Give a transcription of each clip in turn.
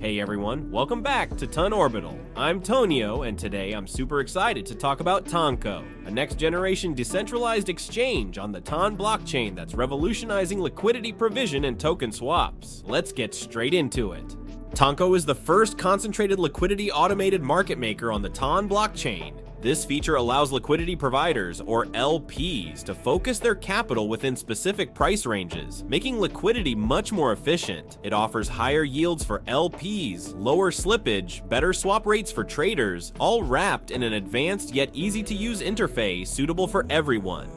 Hey everyone, welcome back to TonOrbital. I'm Tonio, and today I'm super excited to talk about Tonco, a next-generation decentralized exchange on the Ton blockchain that's revolutionizing liquidity provision and token swaps. Let's get straight into it. Tonco is the first concentrated liquidity automated market maker on the Ton blockchain. This feature allows liquidity providers, or LPs, to focus their capital within specific price ranges, making liquidity much more efficient. It offers higher yields for LPs, lower slippage, better swap rates for traders, all wrapped in an advanced yet easy-to-use interface suitable for everyone.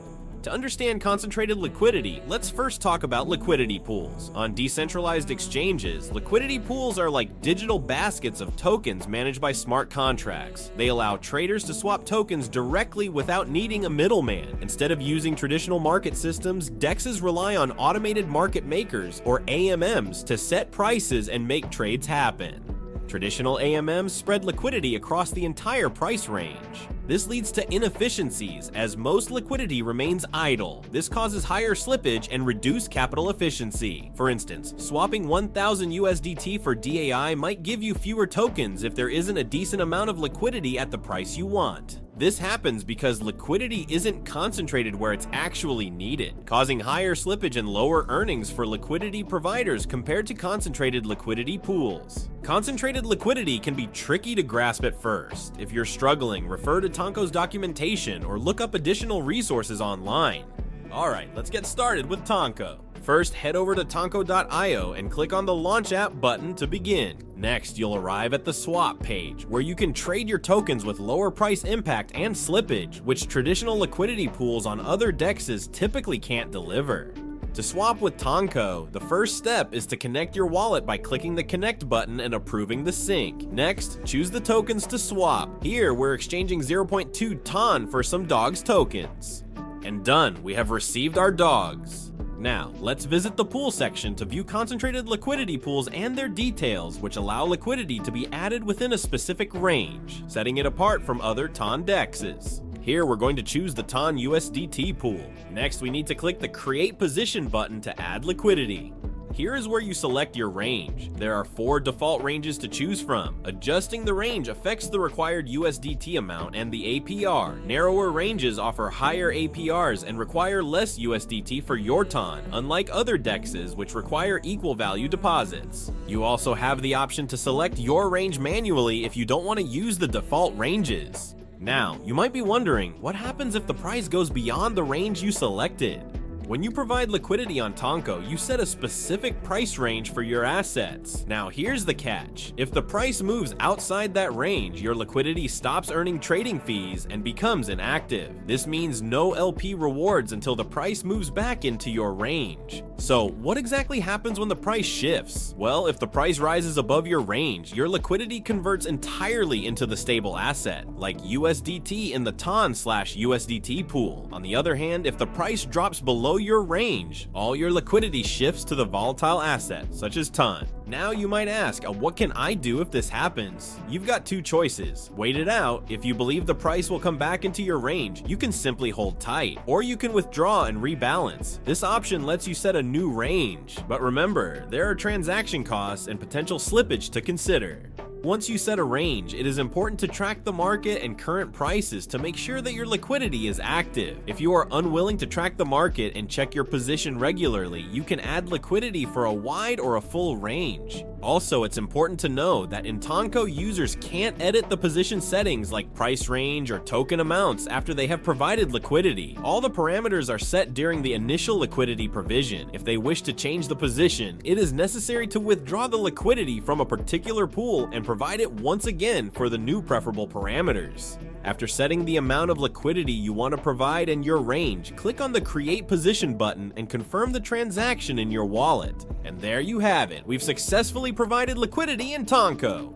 To understand concentrated liquidity, let's first talk about liquidity pools. On decentralized exchanges, liquidity pools are like digital baskets of tokens managed by smart contracts. They allow traders to swap tokens directly without needing a middleman. Instead of using traditional market systems, DEXs rely on automated market makers, or AMMs, to set prices and make trades happen. Traditional AMMs spread liquidity across the entire price range. This leads to inefficiencies, as most liquidity remains idle. This causes higher slippage and reduced capital efficiency. For instance, swapping 1,000 USDT for DAI might give you fewer tokens if there isn't a decent amount of liquidity at the price you want. This happens because liquidity isn't concentrated where it's actually needed, causing higher slippage and lower earnings for liquidity providers compared to concentrated liquidity pools. Concentrated liquidity can be tricky to grasp at first. If you're struggling, refer to Tonco's documentation or look up additional resources online. Alright, let's get started with Tonco. First, head over to Tonco.io and click on the Launch App button to begin. Next, you'll arrive at the Swap page, where you can trade your tokens with lower price impact and slippage, which traditional liquidity pools on other DEXs typically can't deliver. To swap with Tonco, the first step is to connect your wallet by clicking the Connect button and approving the sync. Next, choose the tokens to swap. Here, we're exchanging 0.2 Ton for some dogs tokens. And done, we have received our dogs. Now, let's visit the pool section to view concentrated liquidity pools and their details, which allow liquidity to be added within a specific range, setting it apart from other Ton DEXs. Here, we're going to choose the Ton USDT pool. Next, we need to click the Create Position button to add liquidity. Here is where you select your range. There are 4 default ranges to choose from. Adjusting the range affects the required USDT amount and the APR. Narrower ranges offer higher APRs and require less USDT for your Ton, unlike other DEXs which require equal value deposits. You also have the option to select your range manually if you don't want to use the default ranges. Now, you might be wondering, what happens if the price goes beyond the range you selected? When you provide liquidity on Tonco, you set a specific price range for your assets. Now here's the catch. If the price moves outside that range, your liquidity stops earning trading fees and becomes inactive. This means no LP rewards until the price moves back into your range. So what exactly happens when the price shifts? Well, if the price rises above your range, your liquidity converts entirely into the stable asset, like USDT in the Ton/USDT pool. On the other hand, if the price drops below your range, all your liquidity shifts to the volatile asset, such as Ton. Now you might ask, what can I do if this happens? You've got 2 choices. Wait it out. If you believe the price will come back into your range, you can simply hold tight, or you can withdraw and rebalance. This option lets you set a new range. But remember, there are transaction costs and potential slippage to consider. Once you set a range, it is important to track the market and current prices to make sure that your liquidity is active. If you are unwilling to track the market and check your position regularly, you can add liquidity for a wide or a full range. Also, it's important to know that in Tonco, users can't edit the position settings like price range or token amounts after they have provided liquidity. All the parameters are set during the initial liquidity provision. If they wish to change the position, it is necessary to withdraw the liquidity from a particular pool and provide it once again for the new preferable parameters. After setting the amount of liquidity you want to provide and your range, click on the Create Position button and confirm the transaction in your wallet. And there you have it. We've successfully provided liquidity in Tonco.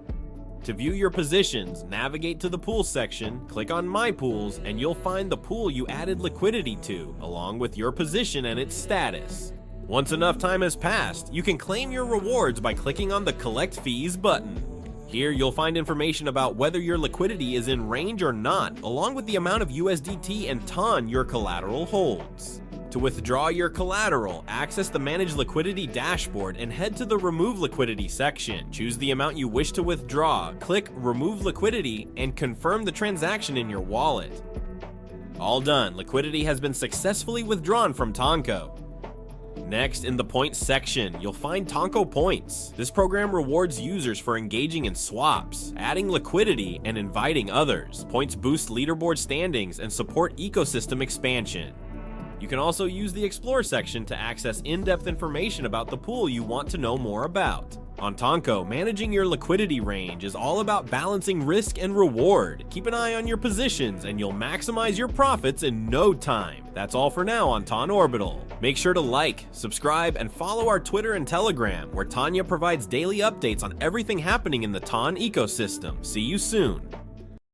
To view your positions, navigate to the Pool section, click on My Pools, and you'll find the pool you added liquidity to, along with your position and its status. Once enough time has passed, you can claim your rewards by clicking on the Collect Fees button. Here you'll find information about whether your liquidity is in range or not, along with the amount of USDT and Ton your collateral holds. To withdraw your collateral, access the Manage Liquidity dashboard and head to the Remove Liquidity section. Choose the amount you wish to withdraw, click Remove Liquidity, and confirm the transaction in your wallet. All done, liquidity has been successfully withdrawn from Tonco. Next, in the points section, you'll find Tonco Points. This program rewards users for engaging in swaps, adding liquidity, and inviting others. Points boost leaderboard standings and support ecosystem expansion. You can also use the Explore section to access in-depth information about the pool you want to know more about. On Tonco, managing your liquidity range is all about balancing risk and reward. Keep an eye on your positions and you'll maximize your profits in no time. That's all for now on TonOrbital. Make sure to like, subscribe, and follow our Twitter and Telegram, where Tanya provides daily updates on everything happening in the Ton ecosystem. See you soon.